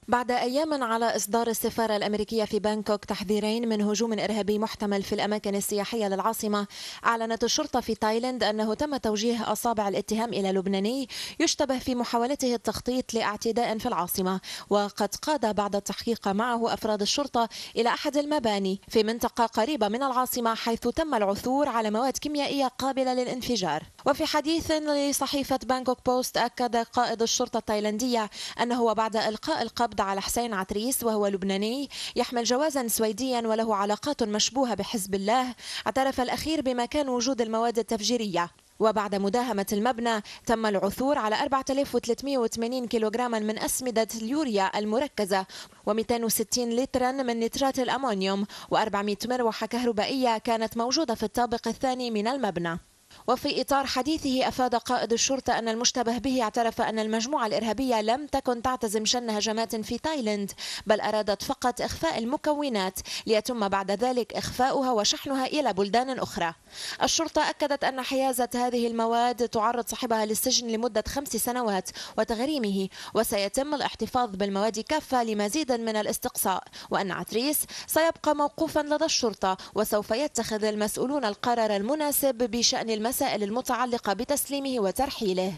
بعد أيام على إصدار السفارة الأمريكية في بانكوك تحذيرين من هجوم إرهابي محتمل في الأماكن السياحية للعاصمة، أعلنت الشرطة في تايلاند أنه تم توجيه أصابع الاتهام إلى لبناني يشتبه في محاولته التخطيط لاعتداء في العاصمة. وقد قاد بعد التحقيق معه أفراد الشرطة إلى أحد المباني في منطقة قريبة من العاصمة، حيث تم العثور على مواد كيميائية قابلة للانفجار. وفي حديث لصحيفة بانكوك بوست، أكد قائد الشرطة التايلاندية أنه وبعد إلقاء القبض على حسين عتريس وهو لبناني يحمل جوازا سويديا وله علاقات مشبوهة بحزب الله، اعترف الأخير بمكان وجود المواد التفجيرية. وبعد مداهمة المبنى تم العثور على 4380 كيلوغراما من أسمدة اليوريا المركزة و260 لترا من نترات الأمونيوم و400 مروحة كهربائية كانت موجودة في الطابق الثاني من المبنى. وفي إطار حديثه، أفاد قائد الشرطة أن المشتبه به اعترف أن المجموعة الإرهابية لم تكن تعتزم شن هجمات في تايلاند، بل أرادت فقط إخفاء المكونات ليتم بعد ذلك إخفاؤها وشحنها إلى بلدان أخرى. الشرطة أكدت أن حيازة هذه المواد تعرض صاحبها للسجن لمدة 5 سنوات وتغريمه، وسيتم الاحتفاظ بالمواد كافة لمزيد من الاستقصاء، وأن عتريس سيبقى موقوفا لدى الشرطة وسوف يتخذ المسؤولون القرار المناسب بشأن المسائل المتعلقة بتسليمه وترحيله.